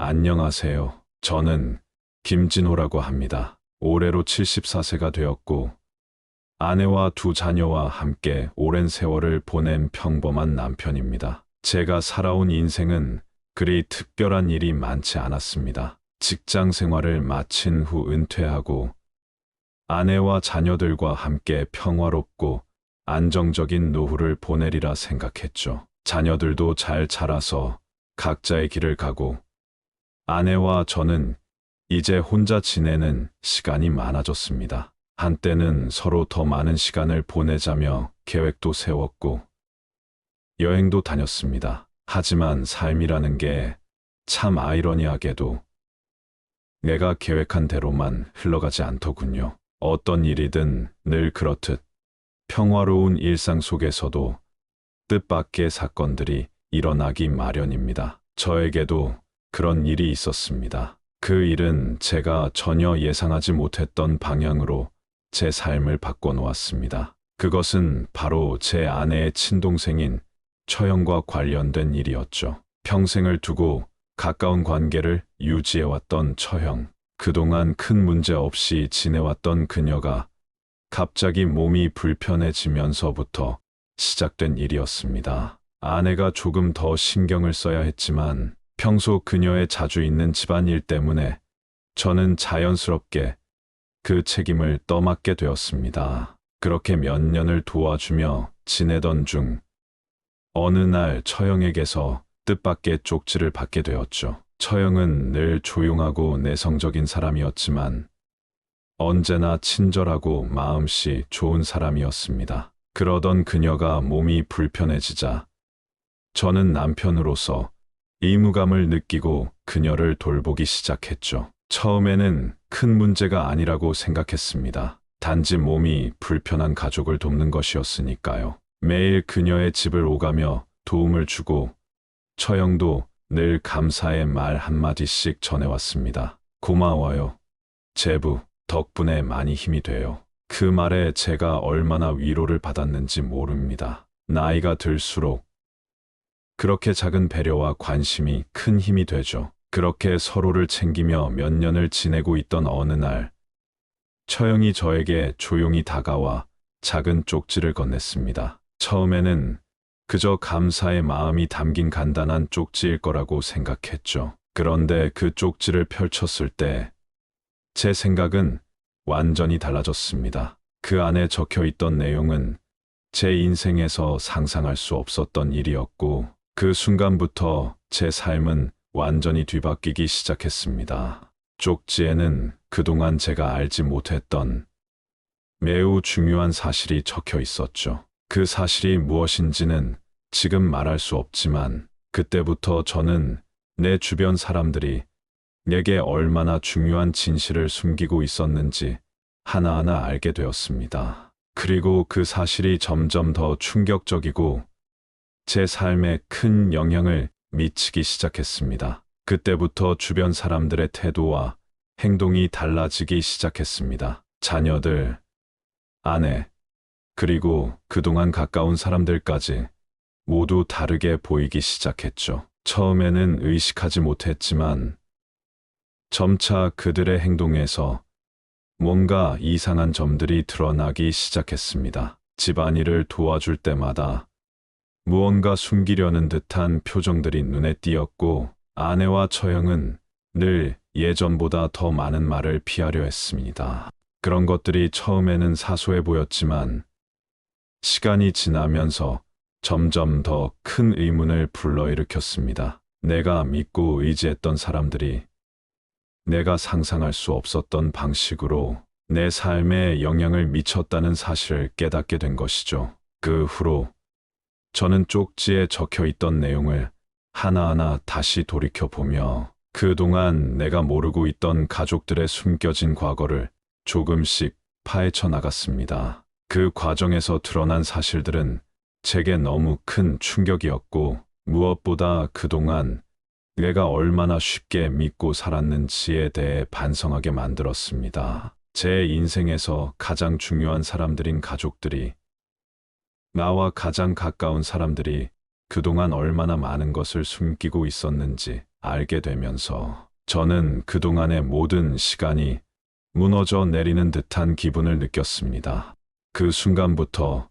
안녕하세요. 저는 김진호라고 합니다. 올해로 74세가 되었고, 아내와 두 자녀와 함께 오랜 세월을 보낸 평범한 남편입니다. 제가 살아온 인생은 그리 특별한 일이 많지 않았습니다. 직장 생활을 마친 후 은퇴하고, 아내와 자녀들과 함께 평화롭고 안정적인 노후를 보내리라 생각했죠. 자녀들도 잘 자라서 각자의 길을 가고, 아내와 저는 이제 혼자 지내는 시간이 많아졌습니다. 한때는 서로 더 많은 시간을 보내자며 계획도 세웠고, 여행도 다녔습니다. 하지만 삶이라는 게 참 아이러니하게도 내가 계획한 대로만 흘러가지 않더군요. 어떤 일이든 늘 그렇듯 평화로운 일상 속에서도 뜻밖의 사건들이 일어나기 마련입니다. 저에게도 그런 일이 있었습니다. 그 일은 제가 전혀 예상하지 못했던 방향으로 제 삶을 바꿔놓았습니다. 그것은 바로 제 아내의 친동생인 처형과 관련된 일이었죠. 평생을 두고 가까운 관계를 유지해왔던 처형. 그동안 큰 문제 없이 지내왔던 그녀가 갑자기 몸이 불편해지면서부터 시작된 일이었습니다. 아내가 조금 더 신경을 써야 했지만 평소 그녀의 자주 있는 집안일 때문에 저는 자연스럽게 그 책임을 떠맡게 되었습니다. 그렇게 몇 년을 도와주며 지내던 중 어느 날 처형에게서 뜻밖의 쪽지를 받게 되었죠. 처형은 늘 조용하고 내성적인 사람이었지만 언제나 친절하고 마음씨 좋은 사람이었습니다. 그러던 그녀가 몸이 불편해지자 저는 남편으로서 의무감을 느끼고 그녀를 돌보기 시작했죠. 처음에는 큰 문제가 아니라고 생각했습니다. 단지 몸이 불편한 가족을 돕는 것이었으니까요. 매일 그녀의 집을 오가며 도움을 주고 처형도 늘 감사의 말 한마디씩 전해왔습니다. 고마워요. 제부, 덕분에 많이 힘이 돼요. 그 말에 제가 얼마나 위로를 받았는지 모릅니다. 나이가 들수록 그렇게 작은 배려와 관심이 큰 힘이 되죠. 그렇게 서로를 챙기며 몇 년을 지내고 있던 어느 날, 처형이 저에게 조용히 다가와 작은 쪽지를 건넸습니다. 처음에는 그저 감사의 마음이 담긴 간단한 쪽지일 거라고 생각했죠. 그런데 그 쪽지를 펼쳤을 때 제 생각은 완전히 달라졌습니다. 그 안에 적혀 있던 내용은 제 인생에서 상상할 수 없었던 일이었고, 그 순간부터 제 삶은 완전히 뒤바뀌기 시작했습니다. 쪽지에는 그동안 제가 알지 못했던 매우 중요한 사실이 적혀 있었죠. 그 사실이 무엇인지는 지금 말할 수 없지만 그때부터 저는 내 주변 사람들이 내게 얼마나 중요한 진실을 숨기고 있었는지 하나하나 알게 되었습니다. 그리고 그 사실이 점점 더 충격적이고 제 삶에 큰 영향을 미치기 시작했습니다. 그때부터 주변 사람들의 태도와 행동이 달라지기 시작했습니다. 자녀들, 아내, 그리고 그동안 가까운 사람들까지 모두 다르게 보이기 시작했죠. 처음에는 의식하지 못했지만 점차 그들의 행동에서 뭔가 이상한 점들이 드러나기 시작했습니다. 집안일을 도와줄 때마다 무언가 숨기려는 듯한 표정들이 눈에 띄었고, 아내와 처형은 늘 예전보다 더 많은 말을 피하려 했습니다. 그런 것들이 처음에는 사소해 보였지만 시간이 지나면서 점점 더 큰 의문을 불러일으켰습니다. 내가 믿고 의지했던 사람들이 내가 상상할 수 없었던 방식으로 내 삶에 영향을 미쳤다는 사실을 깨닫게 된 것이죠. 그 후로 저는 쪽지에 적혀 있던 내용을 하나하나 다시 돌이켜보며 그동안 내가 모르고 있던 가족들의 숨겨진 과거를 조금씩 파헤쳐 나갔습니다. 그 과정에서 드러난 사실들은 제게 너무 큰 충격이었고, 무엇보다 그동안 내가 얼마나 쉽게 믿고 살았는지에 대해 반성하게 만들었습니다. 제 인생에서 가장 중요한 사람들인 가족들이, 나와 가장 가까운 사람들이 그동안 얼마나 많은 것을 숨기고 있었는지 알게 되면서 저는 그동안의 모든 시간이 무너져 내리는 듯한 기분을 느꼈습니다. 그 순간부터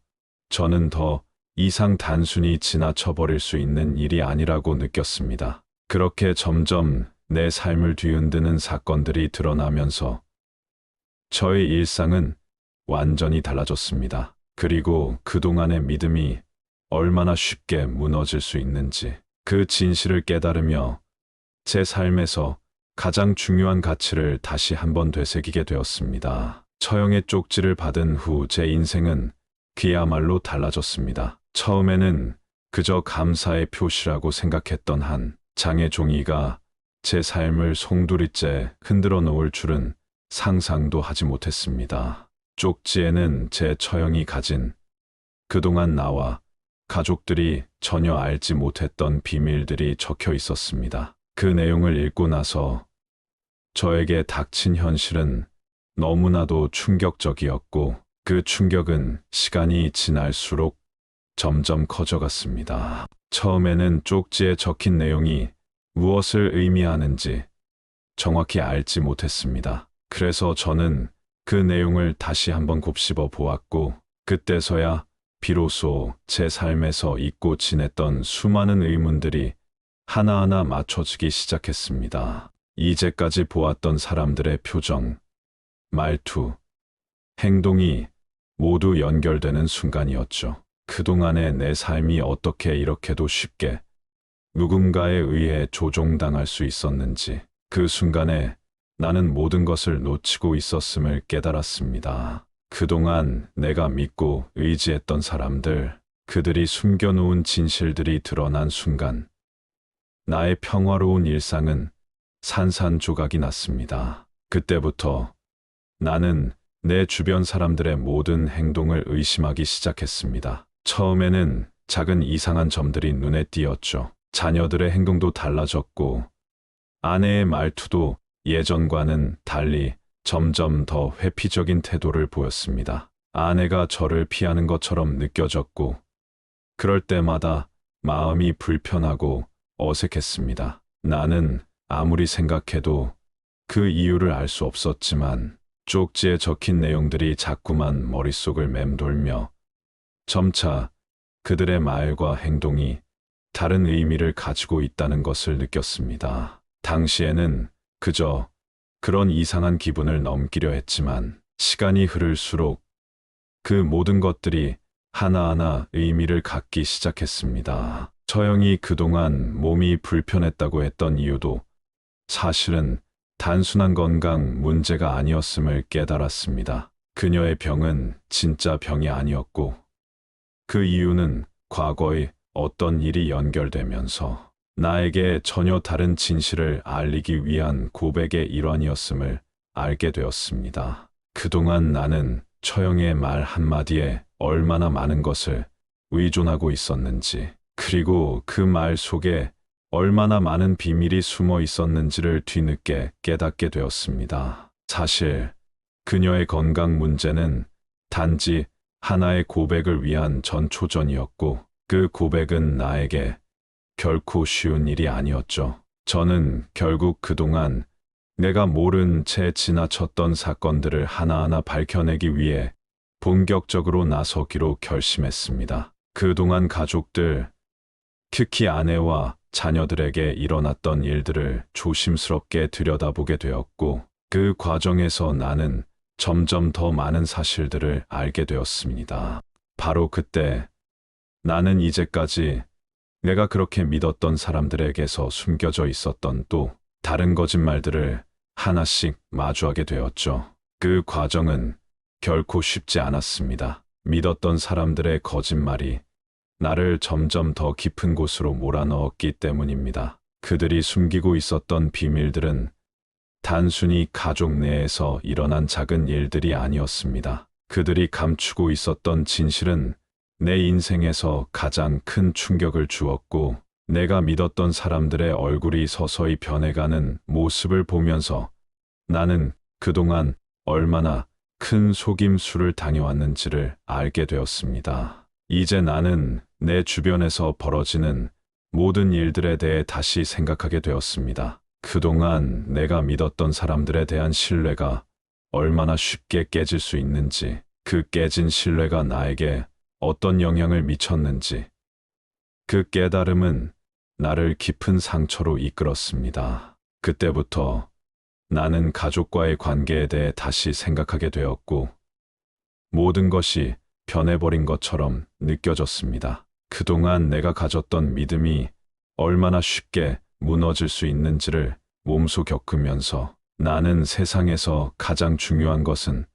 저는 더 이상 단순히 지나쳐 버릴 수 있는 일이 아니라고 느꼈습니다. 그렇게 점점 내 삶을 뒤흔드는 사건들이 드러나면서 저의 일상은 완전히 달라졌습니다. 그리고 그동안의 믿음이 얼마나 쉽게 무너질 수 있는지 그 진실을 깨달으며 제 삶에서 가장 중요한 가치를 다시 한번 되새기게 되었습니다. 처형의 쪽지를 받은 후 제 인생은 그야말로 달라졌습니다. 처음에는 그저 감사의 표시라고 생각했던 한 장의 종이가 제 삶을 송두리째 흔들어 놓을 줄은 상상도 하지 못했습니다. 쪽지에는 제 처형이 가진 그동안 나와 가족들이 전혀 알지 못했던 비밀들이 적혀 있었습니다. 그 내용을 읽고 나서 저에게 닥친 현실은 너무나도 충격적이었고 그 충격은 시간이 지날수록 점점 커져갔습니다. 처음에는 쪽지에 적힌 내용이 무엇을 의미하는지 정확히 알지 못했습니다. 그래서 저는 그 내용을 다시 한번 곱씹어 보았고 그때서야 비로소 제 삶에서 잊고 지냈던 수많은 의문들이 하나하나 맞춰지기 시작했습니다. 이제까지 보았던 사람들의 표정, 말투, 행동이 모두 연결되는 순간이었죠. 그동안의 내 삶이 어떻게 이렇게도 쉽게 누군가에 의해 조종당할 수 있었는지 그 순간에 나는 모든 것을 놓치고 있었음을 깨달았습니다. 그동안 내가 믿고 의지했던 사람들, 그들이 숨겨놓은 진실들이 드러난 순간 나의 평화로운 일상은 산산조각이 났습니다. 그때부터 나는 내 주변 사람들의 모든 행동을 의심하기 시작했습니다. 처음에는 작은 이상한 점들이 눈에 띄었죠. 자녀들의 행동도 달라졌고 아내의 말투도 예전과는 달리 점점 더 회피적인 태도를 보였습니다. 아내가 저를 피하는 것처럼 느껴졌고 그럴 때마다 마음이 불편하고 어색했습니다. 나는 아무리 생각해도 그 이유를 알 수 없었지만 쪽지에 적힌 내용들이 자꾸만 머릿속을 맴돌며 점차 그들의 말과 행동이 다른 의미를 가지고 있다는 것을 느꼈습니다. 당시에는 그저 그런 이상한 기분을 넘기려 했지만 시간이 흐를수록 그 모든 것들이 하나하나 의미를 갖기 시작했습니다. 처형이 그동안 몸이 불편했다고 했던 이유도 사실은 단순한 건강 문제가 아니었음을 깨달았습니다. 그녀의 병은 진짜 병이 아니었고 그 이유는 과거의 어떤 일이 연결되면서 나에게 전혀 다른 진실을 알리기 위한 고백의 일환이었음을 알게 되었습니다. 그동안 나는 처형의 말 한마디에 얼마나 많은 것을 의존하고 있었는지, 그리고 그 말 속에 얼마나 많은 비밀이 숨어 있었는지를 뒤늦게 깨닫게 되었습니다. 사실 그녀의 건강 문제는 단지 하나의 고백을 위한 전초전이었고 그 고백은 나에게 결코 쉬운 일이 아니었죠. 저는 결국 그동안 내가 모른 채 지나쳤던 사건들을 하나하나 밝혀내기 위해 본격적으로 나서기로 결심했습니다. 그동안 가족들, 특히 아내와 자녀들에게 일어났던 일들을 조심스럽게 들여다보게 되었고 그 과정에서 나는 점점 더 많은 사실들을 알게 되었습니다. 바로 그때 나는 이제까지 내가 그렇게 믿었던 사람들에게서 숨겨져 있었던 또 다른 거짓말들을 하나씩 마주하게 되었죠. 그 과정은 결코 쉽지 않았습니다. 믿었던 사람들의 거짓말이 나를 점점 더 깊은 곳으로 몰아넣었기 때문입니다. 그들이 숨기고 있었던 비밀들은 단순히 가족 내에서 일어난 작은 일들이 아니었습니다. 그들이 감추고 있었던 진실은 내 인생에서 가장 큰 충격을 주었고 내가 믿었던 사람들의 얼굴이 서서히 변해가는 모습을 보면서 나는 그동안 얼마나 큰 속임수를 당해왔는지를 알게 되었습니다. 이제 나는 내 주변에서 벌어지는 모든 일들에 대해 다시 생각하게 되었습니다. 그동안 내가 믿었던 사람들에 대한 신뢰가 얼마나 쉽게 깨질 수 있는지, 그 깨진 신뢰가 나에게 어떤 영향을 미쳤는지, 그 깨달음은 나를 깊은 상처로 이끌었습니다. 그때부터 나는 가족과의 관계에 대해 다시 생각하게 되었고, 모든 것이 변해버린 것처럼 느껴졌습니다. 그동안 내가 가졌던 믿음이 얼마나 쉽게 무너질 수 있는지를 몸소 겪으면서 나는 세상에서 가장 중요한 것은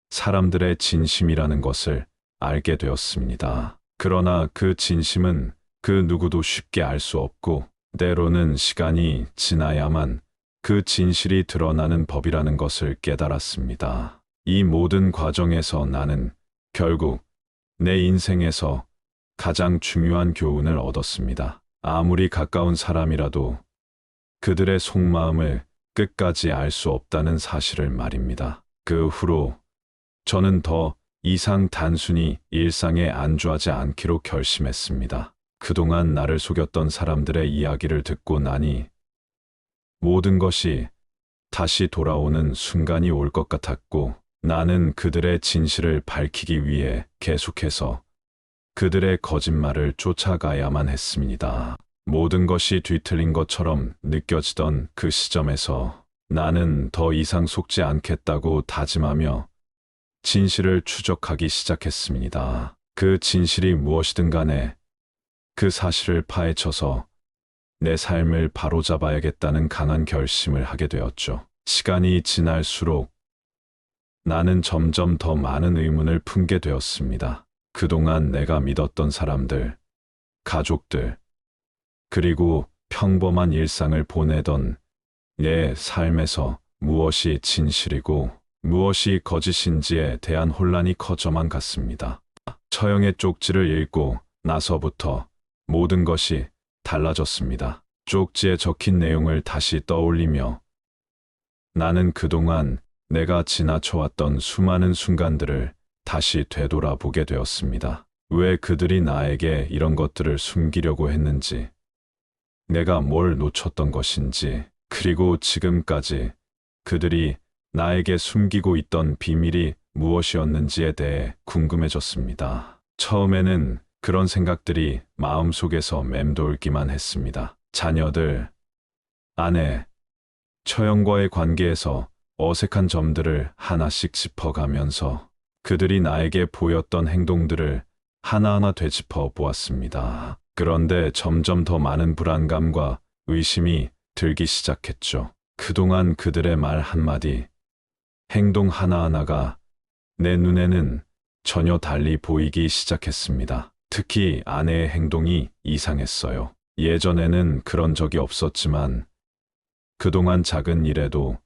사람들의 진심이라는 것을 알게 되었습니다. 그러나 그 진심은 그 누구도 쉽게 알 수 없고, 때로는 시간이 지나야만 그 진실이 드러나는 법이라는 것을 깨달았습니다. 이 모든 과정에서 나는 결국 내 인생에서 가장 중요한 교훈을 얻었습니다. 아무리 가까운 사람이라도 그들의 속마음을 끝까지 알 수 없다는 사실을 말입니다. 그 후로 저는 더 이상 단순히 일상에 안주하지 않기로 결심했습니다. 그동안 나를 속였던 사람들의 이야기를 듣고 나니 모든 것이 다시 돌아오는 순간이 올 것 같았고, 나는 그들의 진실을 밝히기 위해 계속해서 그들의 거짓말을 쫓아가야만 했습니다. 모든 것이 뒤틀린 것처럼 느껴지던 그 시점에서 나는 더 이상 속지 않겠다고 다짐하며 진실을 추적하기 시작했습니다. 그 진실이 무엇이든 간에 그 사실을 파헤쳐서 내 삶을 바로잡아야겠다는 강한 결심을 하게 되었죠. 시간이 지날수록 나는 점점 더 많은 의문을 품게 되었습니다. 그동안 내가 믿었던 사람들, 가족들, 그리고 평범한 일상을 보내던 내 삶에서 무엇이 진실이고 무엇이 거짓인지에 대한 혼란이 커져만 갔습니다. 처형의 쪽지를 읽고 나서부터 모든 것이 달라졌습니다. 쪽지에 적힌 내용을 다시 떠올리며 나는 그동안 내가 지나쳐왔던 수많은 순간들을 다시 되돌아보게 되었습니다. 왜 그들이 나에게 이런 것들을 숨기려고 했는지, 내가 뭘 놓쳤던 것인지, 그리고 지금까지 그들이 나에게 숨기고 있던 비밀이 무엇이었는지에 대해 궁금해졌습니다. 처음에는 그런 생각들이 마음속에서 맴돌기만 했습니다. 자녀들, 아내, 처형과의 관계에서 어색한 점들을 하나씩 짚어가면서 그들이 나에게 보였던 행동들을 하나하나 되짚어 보았습니다. 그런데 점점 더 많은 불안감과 의심이 들기 시작했죠. 그동안 그들의 말 한마디, 행동 하나하나가 내 눈에는 전혀 달리 보이기 시작했습니다. 특히 아내의 행동이 이상했어요. 예전에는 그런 적이 없었지만 그동안 작은 일에도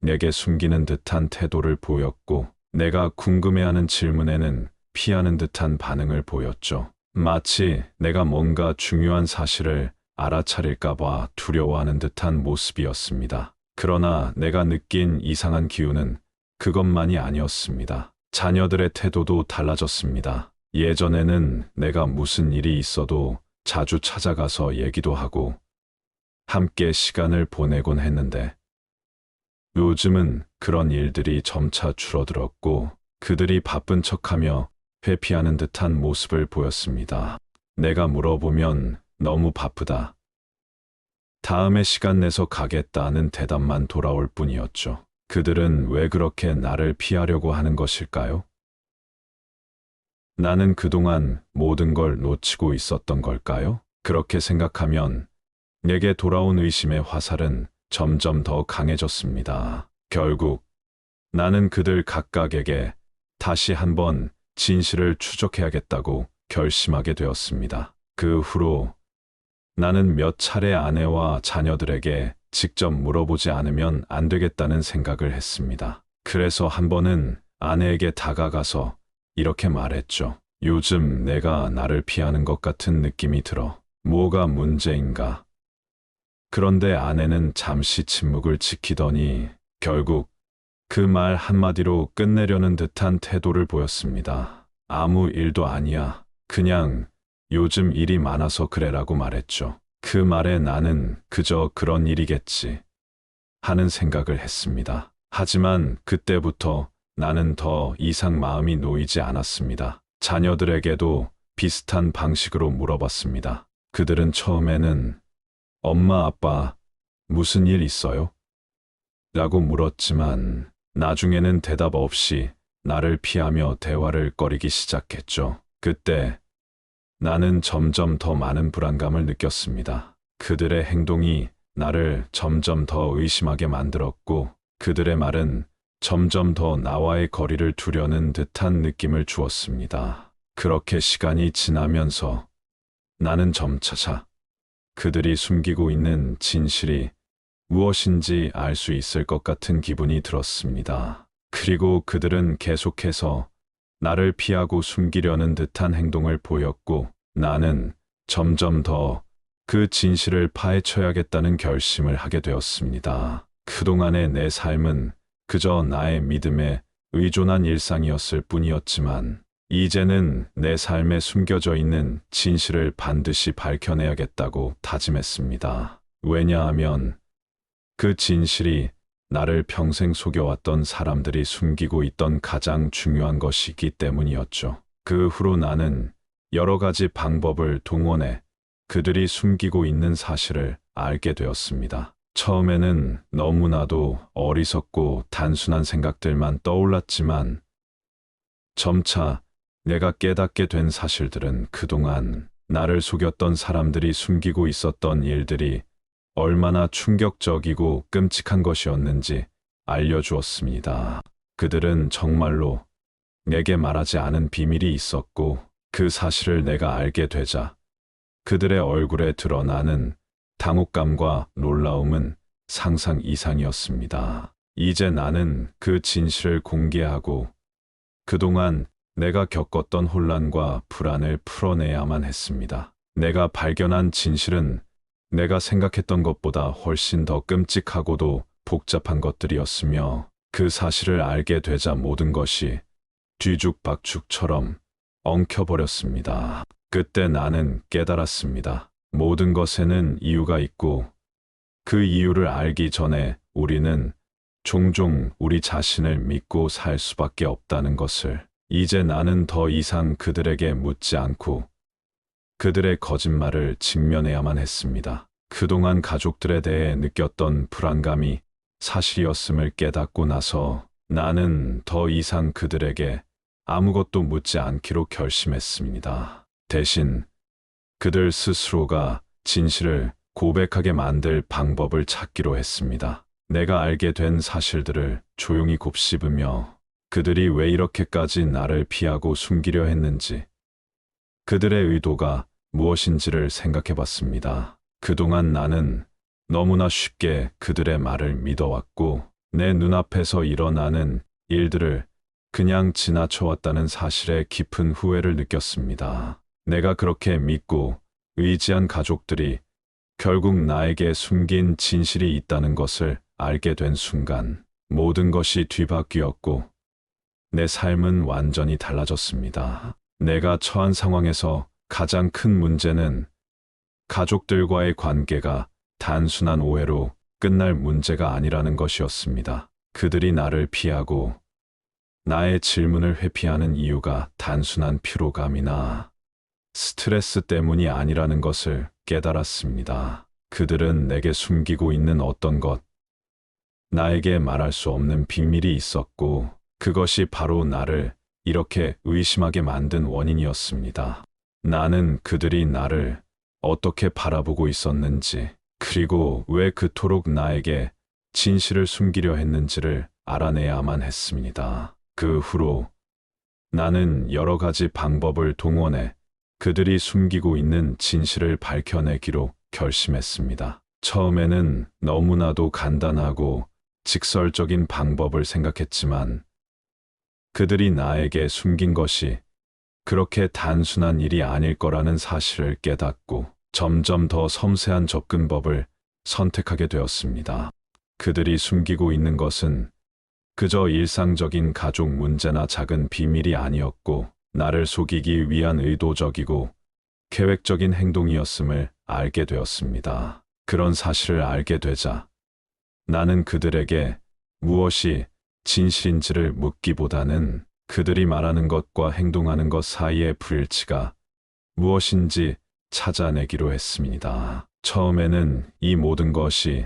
내게 숨기는 듯한 태도를 보였고, 내가 궁금해하는 질문에는 피하는 듯한 반응을 보였죠. 마치 내가 뭔가 중요한 사실을 알아차릴까봐 두려워하는 듯한 모습이었습니다. 그러나 내가 느낀 이상한 기운은 그것만이 아니었습니다. 자녀들의 태도도 달라졌습니다. 예전에는 내가 무슨 일이 있어도 자주 찾아가서 얘기도 하고 함께 시간을 보내곤 했는데, 요즘은 그런 일들이 점차 줄어들었고 그들이 바쁜 척하며 회피하는 듯한 모습을 보였습니다. 내가 물어보면 너무 바쁘다, 다음에 시간 내서 가겠다는 대답만 돌아올 뿐이었죠. 그들은 왜 그렇게 나를 피하려고 하는 것일까요? 나는 그동안 모든 걸 놓치고 있었던 걸까요? 그렇게 생각하면 내게 돌아온 의심의 화살은 점점 더 강해졌습니다. 결국 나는 그들 각각에게 다시 한번 진실을 추적해야겠다고 결심하게 되었습니다. 그 후로 나는 몇 차례 아내와 자녀들에게 직접 물어보지 않으면 안 되겠다는 생각을 했습니다. 그래서 한 번은 아내에게 다가가서 이렇게 말했죠. 요즘 내가 나를 피하는 것 같은 느낌이 들어. 뭐가 문제인가? 그런데 아내는 잠시 침묵을 지키더니 결국 그 말 한마디로 끝내려는 듯한 태도를 보였습니다. 아무 일도 아니야. 그냥 요즘 일이 많아서 그래라고 말했죠. 그 말에 나는 그저 그런 일이겠지 하는 생각을 했습니다. 하지만 그때부터 나는 더 이상 마음이 놓이지 않았습니다. 자녀들에게도 비슷한 방식으로 물어봤습니다. 그들은 처음에는 엄마, 아빠, 무슨 일 있어요? 라고 물었지만 나중에는 대답 없이 나를 피하며 대화를 꺼리기 시작했죠. 그때 나는 점점 더 많은 불안감을 느꼈습니다. 그들의 행동이 나를 점점 더 의심하게 만들었고 그들의 말은 점점 더 나와의 거리를 두려는 듯한 느낌을 주었습니다. 그렇게 시간이 지나면서 나는 점차 그들이 숨기고 있는 진실이 무엇인지 알 수 있을 것 같은 기분이 들었습니다. 그리고 그들은 계속해서 나를 피하고 숨기려는 듯한 행동을 보였고 나는 점점 더 그 진실을 파헤쳐야겠다는 결심을 하게 되었습니다. 그동안의 내 삶은 그저 나의 믿음에 의존한 일상이었을 뿐이었지만 이제는 내 삶에 숨겨져 있는 진실을 반드시 밝혀내야겠다고 다짐했습니다. 왜냐하면 그 진실이 나를 평생 속여왔던 사람들이 숨기고 있던 가장 중요한 것이기 때문이었죠. 그 후로 나는 여러 가지 방법을 동원해 그들이 숨기고 있는 사실을 알게 되었습니다. 처음에는 너무나도 어리석고 단순한 생각들만 떠올랐지만 점차 내가 깨닫게 된 사실들은 그동안 나를 속였던 사람들이 숨기고 있었던 일들이 얼마나 충격적이고 끔찍한 것이었는지 알려주었습니다. 그들은 정말로 내게 말하지 않은 비밀이 있었고 그 사실을 내가 알게 되자 그들의 얼굴에 드러나는 당혹감과 놀라움은 상상 이상이었습니다. 이제 나는 그 진실을 공개하고 그동안 내가 겪었던 혼란과 불안을 풀어내야만 했습니다. 내가 발견한 진실은 내가 생각했던 것보다 훨씬 더 끔찍하고도 복잡한 것들이었으며 그 사실을 알게 되자 모든 것이 뒤죽박죽처럼 엉켜버렸습니다. 그때 나는 깨달았습니다. 모든 것에는 이유가 있고 그 이유를 알기 전에 우리는 종종 우리 자신을 믿고 살 수밖에 없다는 것을 이제 나는 더 이상 그들에게 묻지 않고 그들의 거짓말을 직면해야만 했습니다. 그동안 가족들에 대해 느꼈던 불안감이 사실이었음을 깨닫고 나서 나는 더 이상 그들에게 아무것도 묻지 않기로 결심했습니다. 대신 그들 스스로가 진실을 고백하게 만들 방법을 찾기로 했습니다. 내가 알게 된 사실들을 조용히 곱씹으며 그들이 왜 이렇게까지 나를 피하고 숨기려 했는지, 그들의 의도가 무엇인지를 생각해 봤습니다. 그동안 나는 너무나 쉽게 그들의 말을 믿어왔고 내 눈앞에서 일어나는 일들을 그냥 지나쳐왔다는 사실에 깊은 후회를 느꼈습니다. 내가 그렇게 믿고 의지한 가족들이 결국 나에게 숨긴 진실이 있다는 것을 알게 된 순간 모든 것이 뒤바뀌었고 내 삶은 완전히 달라졌습니다. 내가 처한 상황에서 가장 큰 문제는 가족들과의 관계가 단순한 오해로 끝날 문제가 아니라는 것이었습니다. 그들이 나를 피하고 나의 질문을 회피하는 이유가 단순한 피로감이나 스트레스 때문이 아니라는 것을 깨달았습니다. 그들은 내게 숨기고 있는 어떤 것, 나에게 말할 수 없는 비밀이 있었고 그것이 바로 나를 이렇게 의심하게 만든 원인이었습니다. 나는 그들이 나를 어떻게 바라보고 있었는지, 그리고 왜 그토록 나에게 진실을 숨기려 했는지를 알아내야만 했습니다. 그 후로 나는 여러 가지 방법을 동원해 그들이 숨기고 있는 진실을 밝혀내기로 결심했습니다. 처음에는 너무나도 간단하고 직설적인 방법을 생각했지만 그들이 나에게 숨긴 것이 그렇게 단순한 일이 아닐 거라는 사실을 깨닫고 점점 더 섬세한 접근법을 선택하게 되었습니다. 그들이 숨기고 있는 것은 그저 일상적인 가족 문제나 작은 비밀이 아니었고 나를 속이기 위한 의도적이고 계획적인 행동이었음을 알게 되었습니다. 그런 사실을 알게 되자 나는 그들에게 무엇이 진실인지를 묻기보다는 그들이 말하는 것과 행동하는 것 사이의 불일치가 무엇인지 찾아내기로 했습니다. 처음에는 이 모든 것이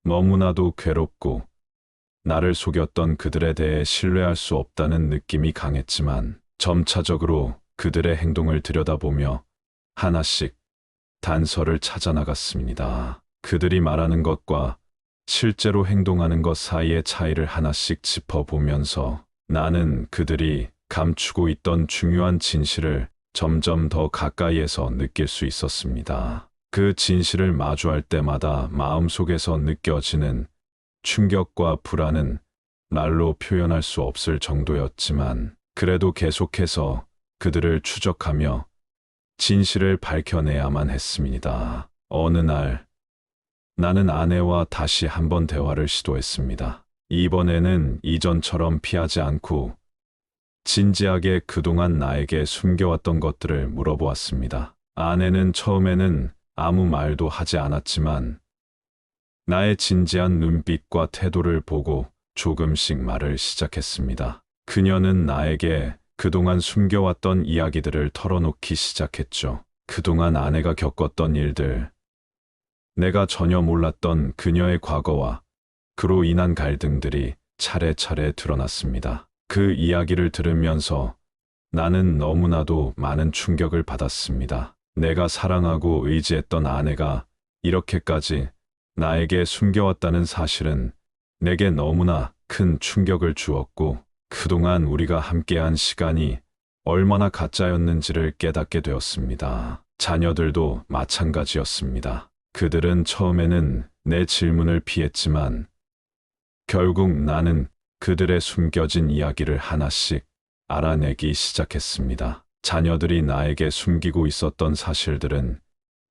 너무나도 괴롭고 나를 속였던 그들에 대해 신뢰할 수 없다는 느낌이 강했지만 점차적으로 그들의 행동을 들여다보며 하나씩 단서를 찾아 나갔습니다. 그들이 말하는 것과 실제로 행동하는 것 사이의 차이를 하나씩 짚어보면서 나는 그들이 감추고 있던 중요한 진실을 점점 더 가까이에서 느낄 수 있었습니다. 그 진실을 마주할 때마다 마음속에서 느껴지는 충격과 불안은 말로 표현할 수 없을 정도였지만 그래도 계속해서 그들을 추적하며 진실을 밝혀내야만 했습니다. 어느 날 나는 아내와 다시 한번 대화를 시도했습니다. 이번에는 이전처럼 피하지 않고 진지하게 그동안 나에게 숨겨왔던 것들을 물어보았습니다. 아내는 처음에는 아무 말도 하지 않았지만 나의 진지한 눈빛과 태도를 보고 조금씩 말을 시작했습니다. 그녀는 나에게 그동안 숨겨왔던 이야기들을 털어놓기 시작했죠. 그동안 아내가 겪었던 일들, 내가 전혀 몰랐던 그녀의 과거와 그로 인한 갈등들이 차례차례 드러났습니다. 그 이야기를 들으면서 나는 너무나도 많은 충격을 받았습니다. 내가 사랑하고 의지했던 아내가 이렇게까지 나에게 숨겨왔다는 사실은 내게 너무나 큰 충격을 주었고 그동안 우리가 함께한 시간이 얼마나 가짜였는지를 깨닫게 되었습니다. 자녀들도 마찬가지였습니다. 그들은 처음에는 내 질문을 피했지만 결국 나는 그들의 숨겨진 이야기를 하나씩 알아내기 시작했습니다. 자녀들이 나에게 숨기고 있었던 사실들은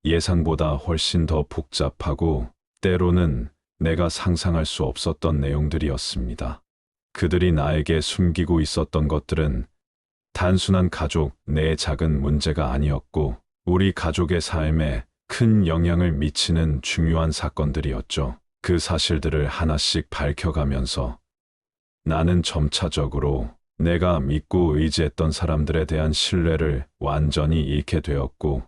예상보다 훨씬 더 복잡하고 때로는 내가 상상할 수 없었던 내용들이었습니다. 그들이 나에게 숨기고 있었던 것들은 단순한 가족 내 작은 문제가 아니었고 우리 가족의 삶에 큰 영향을 미치는 중요한 사건들이었죠. 그 사실들을 하나씩 밝혀가면서 나는 점차적으로 내가 믿고 의지했던 사람들에 대한 신뢰를 완전히 잃게 되었고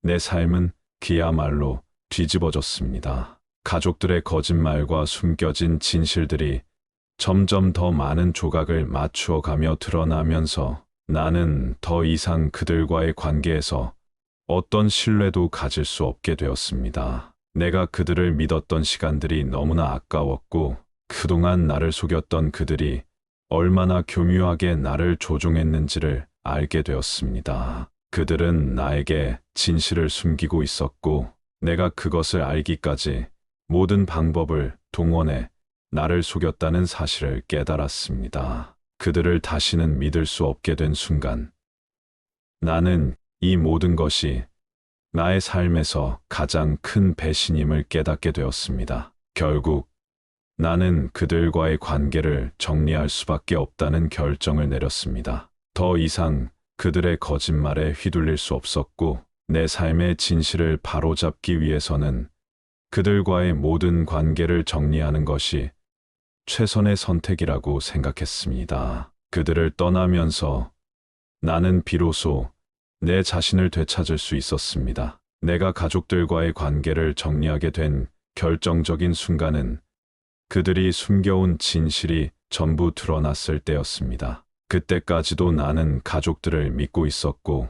내 삶은 그야말로 뒤집어졌습니다. 가족들의 거짓말과 숨겨진 진실들이 점점 더 많은 조각을 맞추어 가며 드러나면서 나는 더 이상 그들과의 관계에서 어떤 신뢰도 가질 수 없게 되었습니다. 내가 그들을 믿었던 시간들이 너무나 아까웠고 그동안 나를 속였던 그들이 얼마나 교묘하게 나를 조종했는지를 알게 되었습니다. 그들은 나에게 진실을 숨기고 있었고 내가 그것을 알기까지 모든 방법을 동원해 나를 속였다는 사실을 깨달았습니다. 그들을 다시는 믿을 수 없게 된 순간 나는 이 모든 것이 나의 삶에서 가장 큰 배신임을 깨닫게 되었습니다. 결국 나는 그들과의 관계를 정리할 수밖에 없다는 결정을 내렸습니다. 더 이상 그들의 거짓말에 휘둘릴 수 없었고 내 삶의 진실을 바로잡기 위해서는 그들과의 모든 관계를 정리하는 것이 최선의 선택이라고 생각했습니다. 그들을 떠나면서 나는 비로소 내 자신을 되찾을 수 있었습니다. 내가 가족들과의 관계를 정리하게 된 결정적인 순간은 그들이 숨겨온 진실이 전부 드러났을 때였습니다. 그때까지도 나는 가족들을 믿고 있었고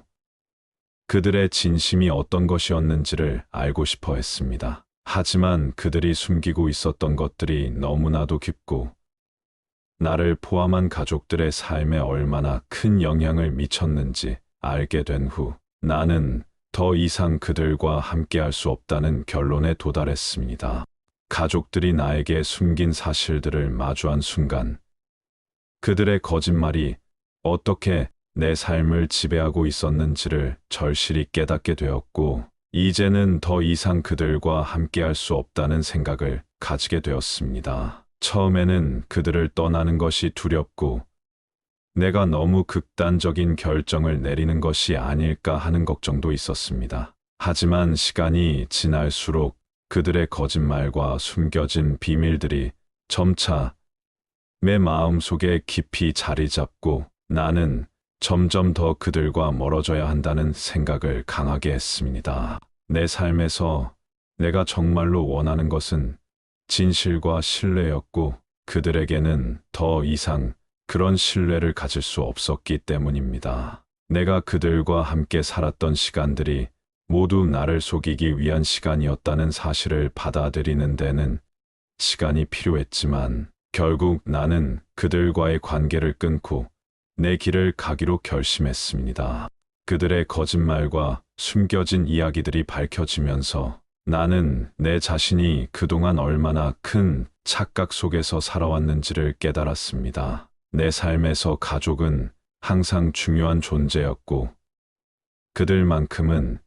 그들의 진심이 어떤 것이었는지를 알고 싶어 했습니다. 하지만 그들이 숨기고 있었던 것들이 너무나도 깊고 나를 포함한 가족들의 삶에 얼마나 큰 영향을 미쳤는지 알게 된 후 나는 더 이상 그들과 함께할 수 없다는 결론에 도달했습니다. 가족들이 나에게 숨긴 사실들을 마주한 순간 그들의 거짓말이 어떻게 내 삶을 지배하고 있었는지를 절실히 깨닫게 되었고 이제는 더 이상 그들과 함께할 수 없다는 생각을 가지게 되었습니다. 처음에는 그들을 떠나는 것이 두렵고 내가 너무 극단적인 결정을 내리는 것이 아닐까 하는 걱정도 있었습니다. 하지만 시간이 지날수록 그들의 거짓말과 숨겨진 비밀들이 점차 내 마음속에 깊이 자리 잡고 나는 점점 더 그들과 멀어져야 한다는 생각을 강하게 했습니다. 내 삶에서 내가 정말로 원하는 것은 진실과 신뢰였고 그들에게는 더 이상 그런 신뢰를 가질 수 없었기 때문입니다. 내가 그들과 함께 살았던 시간들이 모두 나를 속이기 위한 시간이었다는 사실을 받아들이는 데는 시간이 필요했지만 결국 나는 그들과의 관계를 끊고 내 길을 가기로 결심했습니다. 그들의 거짓말과 숨겨진 이야기들이 밝혀지면서 나는 내 자신이 그동안 얼마나 큰 착각 속에서 살아왔는지를 깨달았습니다. 내 삶에서 가족은 항상 중요한 존재였고 그들만큼은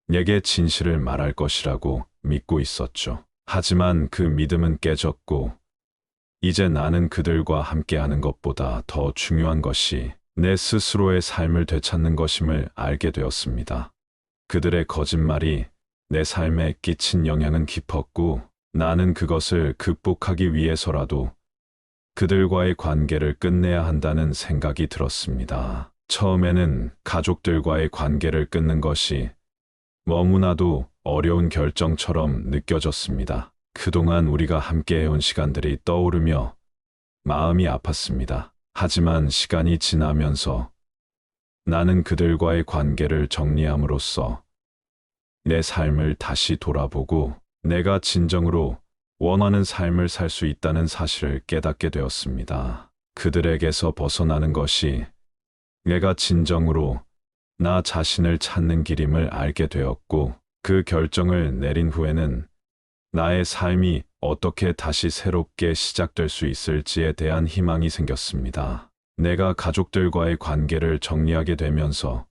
내게 진실을 말할 것이라고 믿고 있었죠. 하지만 그 믿음은 깨졌고 이제 나는 그들과 함께하는 것보다 더 중요한 것이 내 스스로의 삶을 되찾는 것임을 알게 되었습니다. 그들의 거짓말이 내 삶에 끼친 영향은 깊었고 나는 그것을 극복하기 위해서라도 그들과의 관계를 끝내야 한다는 생각이 들었습니다. 처음에는 가족들과의 관계를 끊는 것이 너무나도 어려운 결정처럼 느껴졌습니다. 그동안 우리가 함께해온 시간들이 떠오르며 마음이 아팠습니다. 하지만 시간이 지나면서 나는 그들과의 관계를 정리함으로써 내 삶을 다시 돌아보고 내가 진정으로 원하는 삶을 살 수 있다는 사실을 깨닫게 되었습니다. 그들에게서 벗어나는 것이 내가 진정으로 나 자신을 찾는 길임을 알게 되었고 그 결정을 내린 후에는 나의 삶이 어떻게 다시 새롭게 시작될 수 있을지에 대한 희망이 생겼습니다. 내가 가족들과의 관계를 정리하게 되면서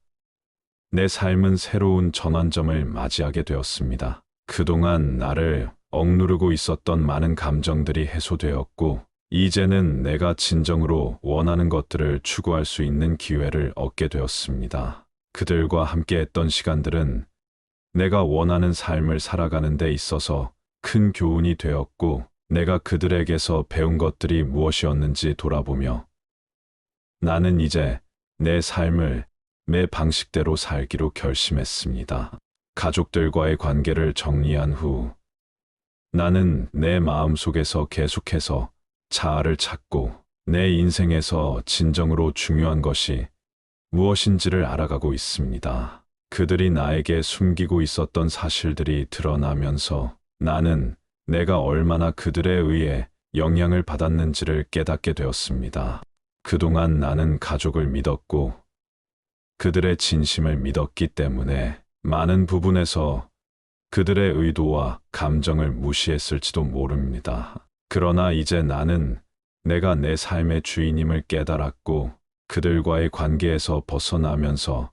내 삶은 새로운 전환점을 맞이하게 되었습니다. 그동안 나를 억누르고 있었던 많은 감정들이 해소되었고 이제는 내가 진정으로 원하는 것들을 추구할 수 있는 기회를 얻게 되었습니다. 그들과 함께했던 시간들은 내가 원하는 삶을 살아가는 데 있어서 큰 교훈이 되었고 내가 그들에게서 배운 것들이 무엇이었는지 돌아보며 나는 이제 내 삶을 내 방식대로 살기로 결심했습니다. 가족들과의 관계를 정리한 후 나는 내 마음속에서 계속해서 자아를 찾고 내 인생에서 진정으로 중요한 것이 무엇인지를 알아가고 있습니다. 그들이 나에게 숨기고 있었던 사실들이 드러나면서 나는 내가 얼마나 그들에 의해 영향을 받았는지를 깨닫게 되었습니다. 그동안 나는 가족을 믿었고 그들의 진심을 믿었기 때문에 많은 부분에서 그들의 의도와 감정을 무시했을지도 모릅니다. 그러나 이제 나는 내가 내 삶의 주인임을 깨달았고 그들과의 관계에서 벗어나면서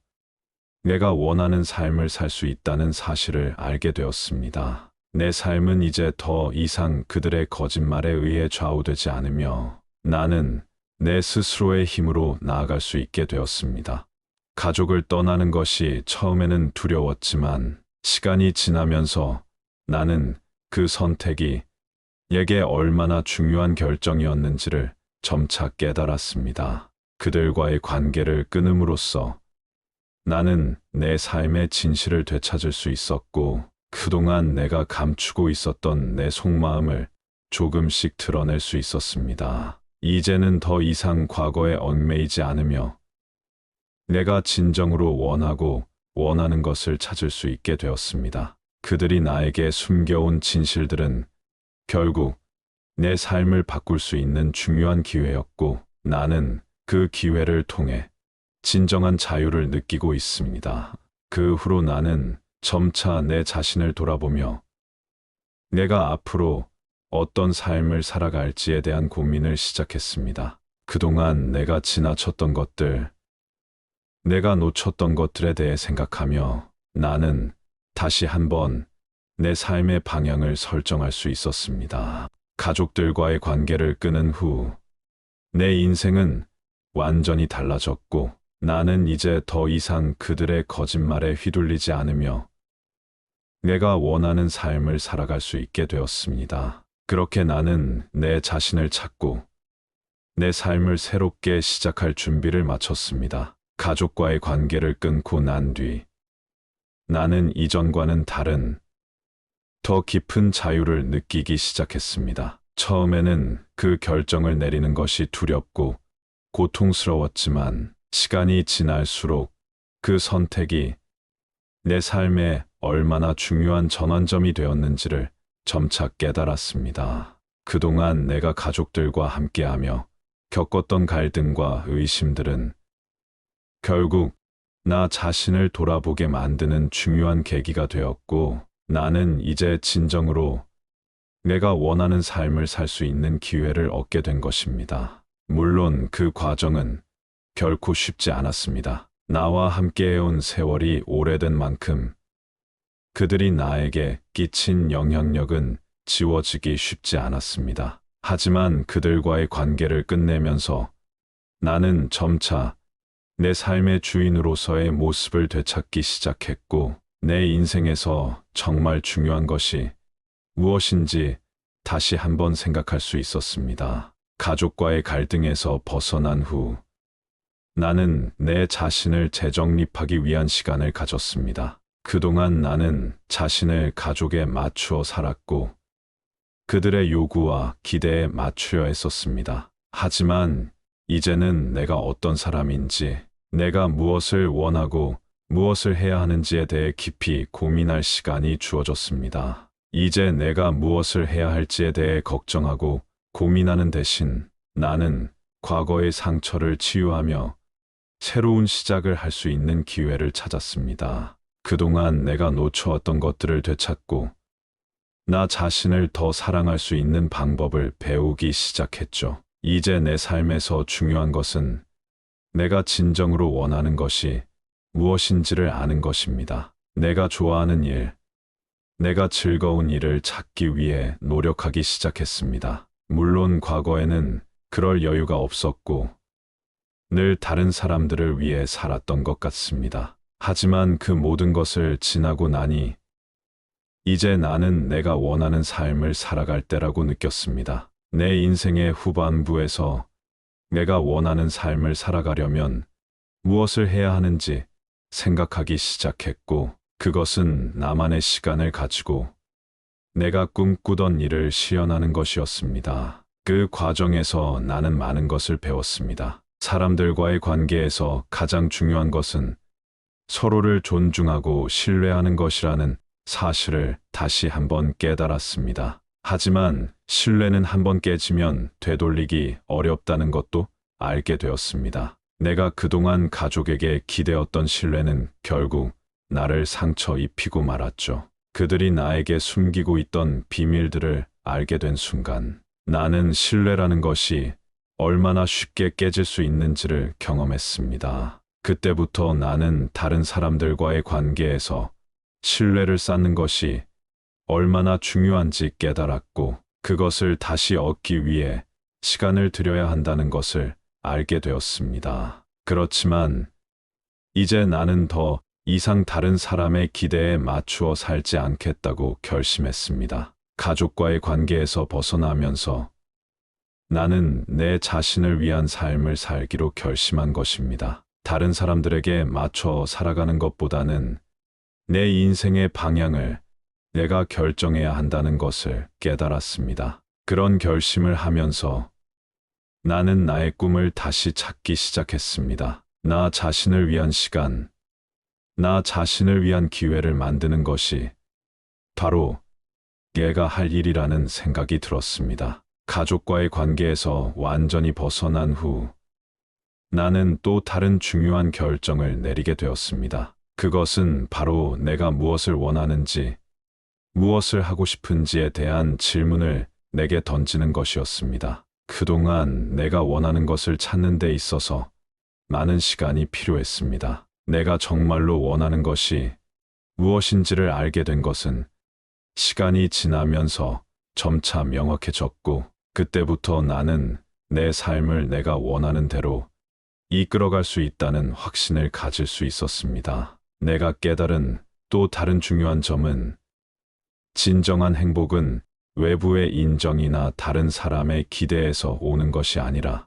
내가 원하는 삶을 살 수 있다는 사실을 알게 되었습니다. 내 삶은 이제 더 이상 그들의 거짓말에 의해 좌우되지 않으며 나는 내 스스로의 힘으로 나아갈 수 있게 되었습니다. 가족을 떠나는 것이 처음에는 두려웠지만 시간이 지나면서 나는 그 선택이 내게 얼마나 중요한 결정이었는지를 점차 깨달았습니다. 그들과의 관계를 끊음으로써 나는 내 삶의 진실을 되찾을 수 있었고 그동안 내가 감추고 있었던 내 속마음을 조금씩 드러낼 수 있었습니다. 이제는 더 이상 과거에 얽매이지 않으며 내가 진정으로 원하고 원하는 것을 찾을 수 있게 되었습니다. 그들이 나에게 숨겨온 진실들은 결국 내 삶을 바꿀 수 있는 중요한 기회였고 나는 그 기회를 통해 진정한 자유를 느끼고 있습니다. 그 후로 나는 점차 내 자신을 돌아보며 내가 앞으로 어떤 삶을 살아갈지에 대한 고민을 시작했습니다. 그동안 내가 지나쳤던 것들, 내가 놓쳤던 것들에 대해 생각하며 나는 다시 한번 내 삶의 방향을 설정할 수 있었습니다. 가족들과의 관계를 끊은 후 내 인생은 완전히 달라졌고 나는 이제 더 이상 그들의 거짓말에 휘둘리지 않으며 내가 원하는 삶을 살아갈 수 있게 되었습니다. 그렇게 나는 내 자신을 찾고 내 삶을 새롭게 시작할 준비를 마쳤습니다. 가족과의 관계를 끊고 난 뒤 나는 이전과는 다른 더 깊은 자유를 느끼기 시작했습니다. 처음에는 그 결정을 내리는 것이 두렵고 고통스러웠지만 시간이 지날수록 그 선택이 내 삶에 얼마나 중요한 전환점이 되었는지를 점차 깨달았습니다. 그동안 내가 가족들과 함께하며 겪었던 갈등과 의심들은 결국 나 자신을 돌아보게 만드는 중요한 계기가 되었고 나는 이제 진정으로 내가 원하는 삶을 살 수 있는 기회를 얻게 된 것입니다. 물론 그 과정은 결코 쉽지 않았습니다. 나와 함께해온 세월이 오래된 만큼 그들이 나에게 끼친 영향력은 지워지기 쉽지 않았습니다. 하지만 그들과의 관계를 끝내면서 나는 점차 내 삶의 주인으로서의 모습을 되찾기 시작했고 내 인생에서 정말 중요한 것이 무엇인지 다시 한번 생각할 수 있었습니다. 가족과의 갈등에서 벗어난 후 나는 내 자신을 재정립하기 위한 시간을 가졌습니다. 그동안 나는 자신을 가족에 맞추어 살았고 그들의 요구와 기대에 맞추려 했었습니다. 하지만 이제는 내가 어떤 사람인지, 내가 무엇을 원하고 무엇을 해야 하는지에 대해 깊이 고민할 시간이 주어졌습니다. 이제 내가 무엇을 해야 할지에 대해 걱정하고 고민하는 대신 나는 과거의 상처를 치유하며 새로운 시작을 할 수 있는 기회를 찾았습니다. 그동안 내가 놓쳐왔던 것들을 되찾고 나 자신을 더 사랑할 수 있는 방법을 배우기 시작했죠. 이제 내 삶에서 중요한 것은 내가 진정으로 원하는 것이 무엇인지를 아는 것입니다. 내가 좋아하는 일, 내가 즐거운 일을 찾기 위해 노력하기 시작했습니다. 물론 과거에는 그럴 여유가 없었고 늘 다른 사람들을 위해 살았던 것 같습니다. 하지만 그 모든 것을 지나고 나니 이제 나는 내가 원하는 삶을 살아갈 때라고 느꼈습니다. 내 인생의 후반부에서 내가 원하는 삶을 살아가려면 무엇을 해야 하는지 생각하기 시작했고 그것은 나만의 시간을 가지고 내가 꿈꾸던 일을 실현하는 것이었습니다. 그 과정에서 나는 많은 것을 배웠습니다. 사람들과의 관계에서 가장 중요한 것은 서로를 존중하고 신뢰하는 것이라는 사실을 다시 한번 깨달았습니다. 하지만 신뢰는 한번 깨지면 되돌리기 어렵다는 것도 알게 되었습니다. 내가 그동안 가족에게 기대었던 신뢰는 결국 나를 상처 입히고 말았죠. 그들이 나에게 숨기고 있던 비밀들을 알게 된 순간 나는 신뢰라는 것이 얼마나 쉽게 깨질 수 있는지를 경험했습니다. 그때부터 나는 다른 사람들과의 관계에서 신뢰를 쌓는 것이 얼마나 중요한지 깨달았고 그것을 다시 얻기 위해 시간을 들여야 한다는 것을 알게 되었습니다. 그렇지만 이제 나는 더 이상 다른 사람의 기대에 맞추어 살지 않겠다고 결심했습니다. 가족과의 관계에서 벗어나면서 나는 내 자신을 위한 삶을 살기로 결심한 것입니다. 다른 사람들에게 맞춰 살아가는 것보다는 내 인생의 방향을 내가 결정해야 한다는 것을 깨달았습니다. 그런 결심을 하면서 나는 나의 꿈을 다시 찾기 시작했습니다. 나 자신을 위한 시간, 나 자신을 위한 기회를 만드는 것이 바로 내가 할 일이라는 생각이 들었습니다. 가족과의 관계에서 완전히 벗어난 후 나는 또 다른 중요한 결정을 내리게 되었습니다. 그것은 바로 내가 무엇을 원하는지, 무엇을 하고 싶은지에 대한 질문을 내게 던지는 것이었습니다. 그동안 내가 원하는 것을 찾는 데 있어서 많은 시간이 필요했습니다. 내가 정말로 원하는 것이 무엇인지를 알게 된 것은 시간이 지나면서 점차 명확해졌고 그때부터 나는 내 삶을 내가 원하는 대로 이끌어갈 수 있다는 확신을 가질 수 있었습니다. 내가 깨달은 또 다른 중요한 점은 진정한 행복은 외부의 인정이나 다른 사람의 기대에서 오는 것이 아니라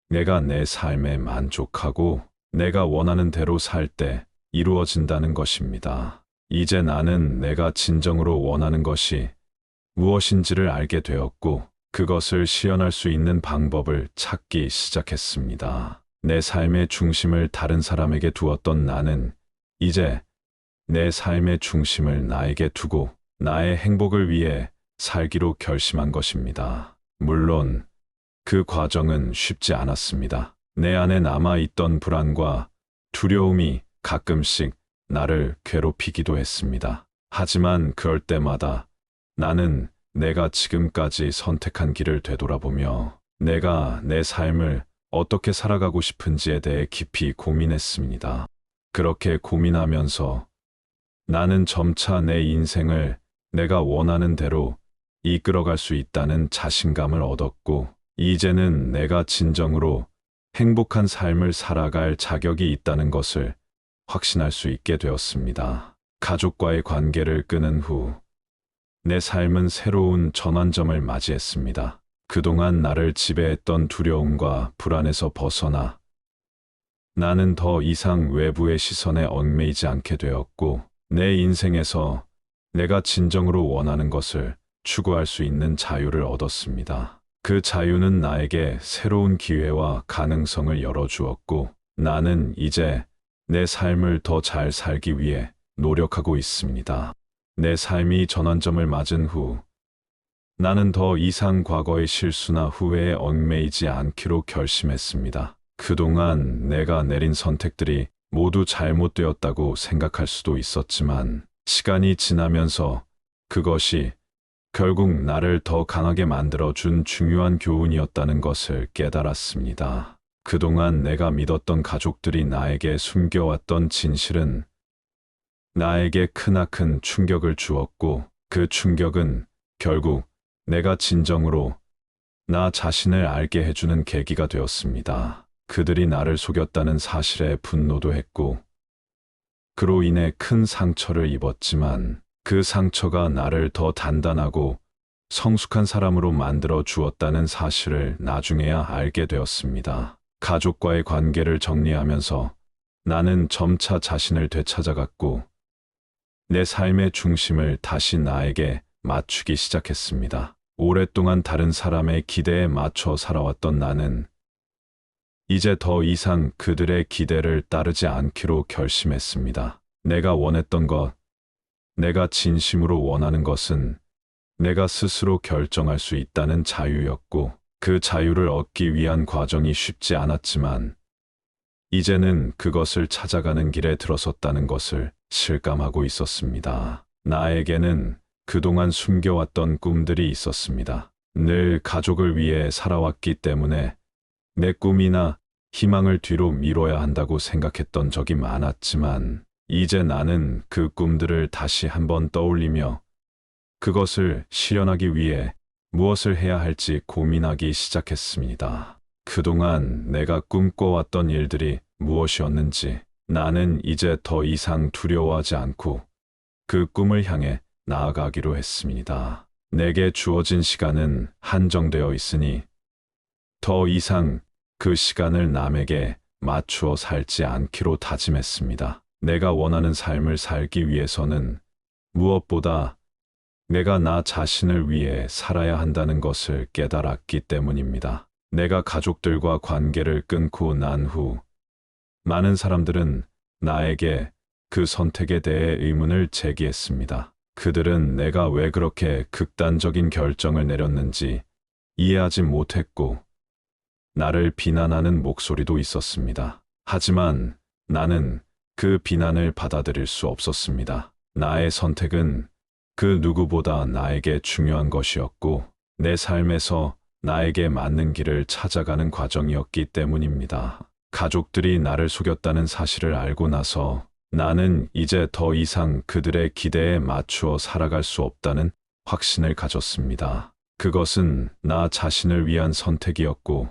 내가 내 삶에 만족하고 내가 원하는 대로 살 때 이루어진다는 것입니다. 이제 나는 내가 진정으로 원하는 것이 무엇인지를 알게 되었고 그것을 실현할 수 있는 방법을 찾기 시작했습니다. 내 삶의 중심을 다른 사람에게 두었던 나는 이제 내 삶의 중심을 나에게 두고 나의 행복을 위해 살기로 결심한 것입니다. 물론 그 과정은 쉽지 않았습니다. 내 안에 남아있던 불안과 두려움이 가끔씩 나를 괴롭히기도 했습니다. 하지만 그럴 때마다 나는 내가 지금까지 선택한 길을 되돌아보며 내가 내 삶을 어떻게 살아가고 싶은지에 대해 깊이 고민했습니다. 그렇게 고민하면서 나는 점차 내 인생을 내가 원하는 대로 이끌어갈 수 있다는 자신감을 얻었고, 이제는 내가 진정으로 행복한 삶을 살아갈 자격이 있다는 것을 확신할 수 있게 되었습니다. 가족과의 관계를 끊은 후 내 삶은 새로운 전환점을 맞이했습니다. 그동안 나를 지배했던 두려움과 불안에서 벗어나 나는 더 이상 외부의 시선에 얽매이지 않게 되었고 내 인생에서 내가 진정으로 원하는 것을 추구할 수 있는 자유를 얻었습니다. 그 자유는 나에게 새로운 기회와 가능성을 열어주었고 나는 이제 내 삶을 더 잘 살기 위해 노력하고 있습니다. 내 삶이 전환점을 맞은 후 나는 더 이상 과거의 실수나 후회에 얽매이지 않기로 결심했습니다. 그동안 내가 내린 선택들이 모두 잘못되었다고 생각할 수도 있었지만 시간이 지나면서 그것이 결국 나를 더 강하게 만들어준 중요한 교훈이었다는 것을 깨달았습니다. 그동안 내가 믿었던 가족들이 나에게 숨겨왔던 진실은 나에게 크나큰 충격을 주었고 그 충격은 결국 내가 진정으로 나 자신을 알게 해주는 계기가 되었습니다. 그들이 나를 속였다는 사실에 분노도 했고 그로 인해 큰 상처를 입었지만 그 상처가 나를 더 단단하고 성숙한 사람으로 만들어 주었다는 사실을 나중에야 알게 되었습니다. 가족과의 관계를 정리하면서 나는 점차 자신을 되찾아갔고 내 삶의 중심을 다시 나에게 맞추기 시작했습니다. 오랫동안 다른 사람의 기대에 맞춰 살아왔던 나는 이제 더 이상 그들의 기대를 따르지 않기로 결심했습니다. 내가 원했던 것, 내가 진심으로 원하는 것은 내가 스스로 결정할 수 있다는 자유였고 그 자유를 얻기 위한 과정이 쉽지 않았지만 이제는 그것을 찾아가는 길에 들어섰다는 것을 실감하고 있었습니다. 나에게는 그동안 숨겨왔던 꿈들이 있었습니다. 늘 가족을 위해 살아왔기 때문에 내 꿈이나 희망을 뒤로 미뤄야 한다고 생각했던 적이 많았지만 이제 나는 그 꿈들을 다시 한번 떠올리며 그것을 실현하기 위해 무엇을 해야 할지 고민하기 시작했습니다. 그동안 내가 꿈꿔왔던 일들이 무엇이었는지 나는 이제 더 이상 두려워하지 않고 그 꿈을 향해 나아가기로 했습니다. 내게 주어진 시간은 한정되어 있으니 더 이상 그 시간을 남에게 맞추어 살지 않기로 다짐했습니다. 내가 원하는 삶을 살기 위해서는 무엇보다 내가 나 자신을 위해 살아야 한다는 것을 깨달았기 때문입니다. 내가 가족들과 관계를 끊고 난 후 많은 사람들은 나에게 그 선택에 대해 의문을 제기했습니다. 그들은 내가 왜 그렇게 극단적인 결정을 내렸는지 이해하지 못했고 나를 비난하는 목소리도 있었습니다. 하지만 나는 그 비난을 받아들일 수 없었습니다. 나의 선택은 그 누구보다 나에게 중요한 것이었고 내 삶에서 나에게 맞는 길을 찾아가는 과정이었기 때문입니다. 가족들이 나를 속였다는 사실을 알고 나서 나는 이제 더 이상 그들의 기대에 맞추어 살아갈 수 없다는 확신을 가졌습니다. 그것은 나 자신을 위한 선택이었고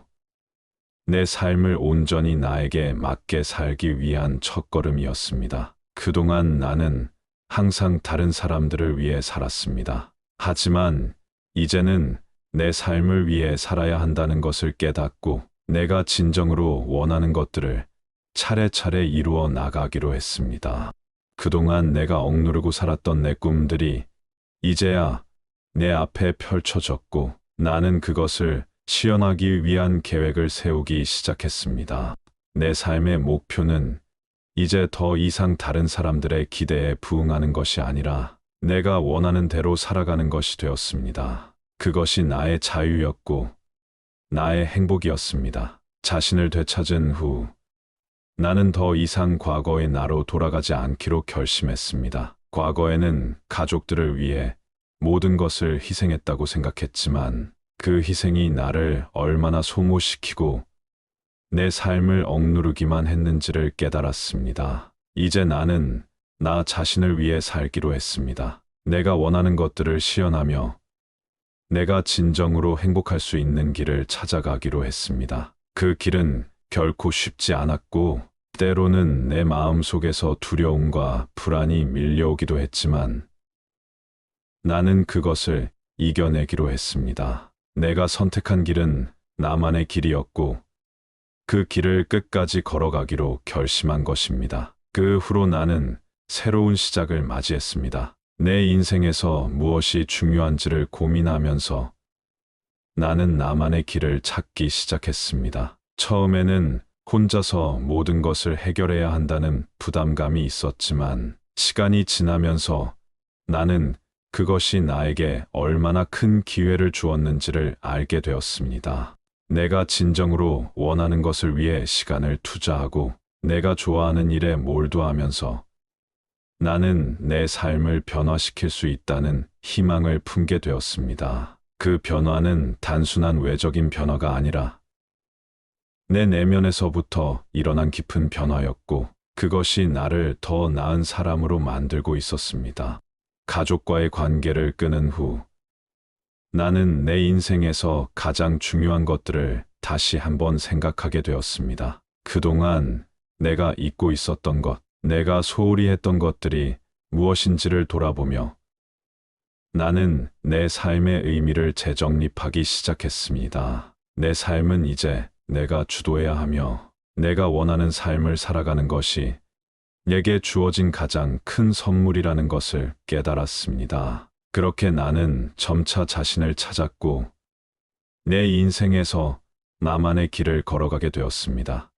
내 삶을 온전히 나에게 맞게 살기 위한 첫걸음이었습니다. 그동안 나는 항상 다른 사람들을 위해 살았습니다. 하지만 이제는 내 삶을 위해 살아야 한다는 것을 깨닫고 내가 진정으로 원하는 것들을 차례차례 이루어 나가기로 했습니다. 그동안 내가 억누르고 살았던 내 꿈들이 이제야 내 앞에 펼쳐졌고 나는 그것을 실현하기 위한 계획을 세우기 시작했습니다. 내 삶의 목표는 이제 더 이상 다른 사람들의 기대에 부응하는 것이 아니라 내가 원하는 대로 살아가는 것이 되었습니다. 그것이 나의 자유였고 나의 행복이었습니다. 자신을 되찾은 후 나는 더 이상 과거의 나로 돌아가지 않기로 결심했습니다. 과거에는 가족들을 위해 모든 것을 희생했다고 생각했지만 그 희생이 나를 얼마나 소모시키고 내 삶을 억누르기만 했는지를 깨달았습니다. 이제 나는 나 자신을 위해 살기로 했습니다. 내가 원하는 것들을 실현하며 내가 진정으로 행복할 수 있는 길을 찾아가기로 했습니다. 그 길은 결코 쉽지 않았고 때로는 내 마음 속에서 두려움과 불안이 밀려오기도 했지만 나는 그것을 이겨내기로 했습니다. 내가 선택한 길은 나만의 길이었고 그 길을 끝까지 걸어가기로 결심한 것입니다. 그 후로 나는 새로운 시작을 맞이했습니다. 내 인생에서 무엇이 중요한지를 고민하면서 나는 나만의 길을 찾기 시작했습니다. 처음에는 혼자서 모든 것을 해결해야 한다는 부담감이 있었지만 시간이 지나면서 나는 그것이 나에게 얼마나 큰 기회를 주었는지를 알게 되었습니다. 내가 진정으로 원하는 것을 위해 시간을 투자하고 내가 좋아하는 일에 몰두하면서 나는 내 삶을 변화시킬 수 있다는 희망을 품게 되었습니다. 그 변화는 단순한 외적인 변화가 아니라 내 내면에서부터 일어난 깊은 변화였고 그것이 나를 더 나은 사람으로 만들고 있었습니다. 가족과의 관계를 끊은 후 나는 내 인생에서 가장 중요한 것들을 다시 한번 생각하게 되었습니다. 그동안 내가 잊고 있었던 것, 내가 소홀히 했던 것들이 무엇인지를 돌아보며 나는 내 삶의 의미를 재정립하기 시작했습니다. 내 삶은 이제 내가 주도해야 하며 내가 원하는 삶을 살아가는 것이 내게 주어진 가장 큰 선물이라는 것을 깨달았습니다. 그렇게 나는 점차 자신을 찾았고 내 인생에서 나만의 길을 걸어가게 되었습니다.